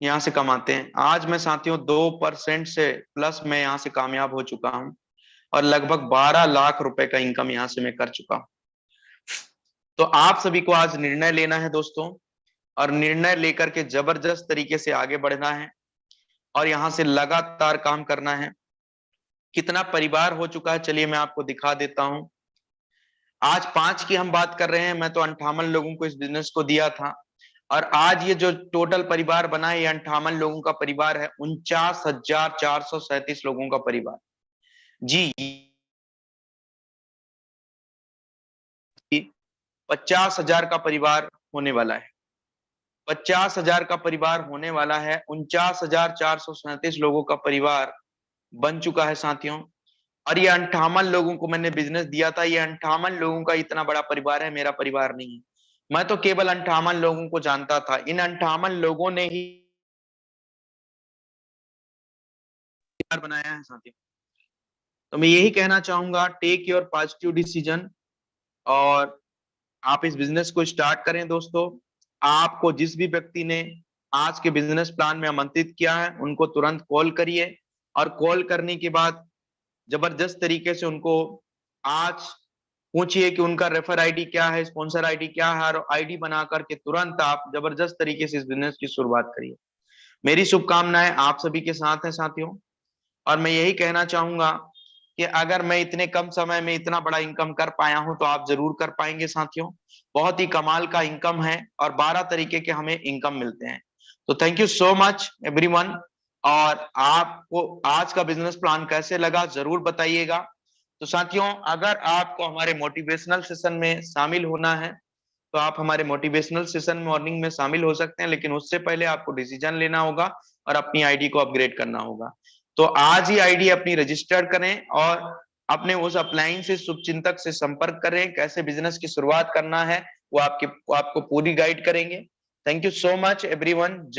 यहां से कमाते हैं। आज मैं साथियों 2% से प्लस मैं यहां से कामयाब हो चुका हूं, और लगभग 12 लाख रुपए का इनकम यहां से मैं कर चुका हूं। तो आप सभी को आज निर्णय लेना है दोस्तों, और निर्णय लेकर के जबरदस्त तरीके से आगे बढ़ना है, और यहां से लगातार काम करना है। कितना परिवार हो चुका है, चलिए मैं आपको दिखा देता हूं। आज 5 की हम बात कर रहे हैं, मैं तो 58 लोगों को इस बिजनेस को दिया था, और आज ये जो टोटल परिवार बना है, ये 58 लोगों का परिवार है, 49,437 लोगों का परिवार। जी 50,000 का परिवार होने वाला है। 50,000 का परिवार होने वाला है। 49,437 लोगों का परिवार बन चुका है साथियों। और ये 58 लोगों को मैंने बिजनेस दिया था। ये 58 लोगों का इतना बड़ा परिवार है, मेरा परिवार नहीं है। मैं तो केवल 58 लोगों को जानता था। इन 58 लोगों ने ही परिवार बनाया है साथियों। तो मैं यही कहना चाहूंगा, टेक योर पॉजिटिव डिसीजन, और आप इस बिजनेस को स्टार्ट करें दोस्तों। आपको जिस भी व्यक्ति ने आज के बिजनेस प्लान में आमंत्रित किया है, उनको तुरंत कॉल करिए, और कॉल करने के बाद जबरदस्त तरीके से उनको आज पूछिए कि उनका रेफर आईडी क्या है, स्पॉन्सर आईडी क्या है, और आईडी बना करके तुरंत आप जबरदस्त तरीके से इस बिजनेस की शुरुआत करिए। मेरी शुभकामनाएं आप सभी के साथ है साथियों, और मैं यही कहना चाहूंगा कि अगर मैं इतने कम समय में इतना बड़ा इनकम कर पाया हूं, तो आप जरूर कर पाएंगे साथियों। बहुत ही कमाल का इनकम है, और 12 तरीके के हमें इनकम मिलते हैं। तो thank you so much everyone. और आपको आज का बिजनेस प्लान कैसे लगा जरूर बताइएगा। तो साथियों, अगर आपको हमारे मोटिवेशनल सेशन में शामिल होना है, तो आप हमारे मोटिवेशनल सेशन मॉर्निंग में शामिल हो सकते हैं, लेकिन उससे पहले आपको डिसीजन लेना होगा और अपनी आईडी को अपग्रेड करना होगा। तो आज ही आईडी अपनी रजिस्टर करें, और अपने उस अपलाइन से शुभचिंतक से संपर्क करें। कैसे बिजनेस की शुरुआत करना है वो आपको पूरी गाइड करेंगे। Thank you so much everyone.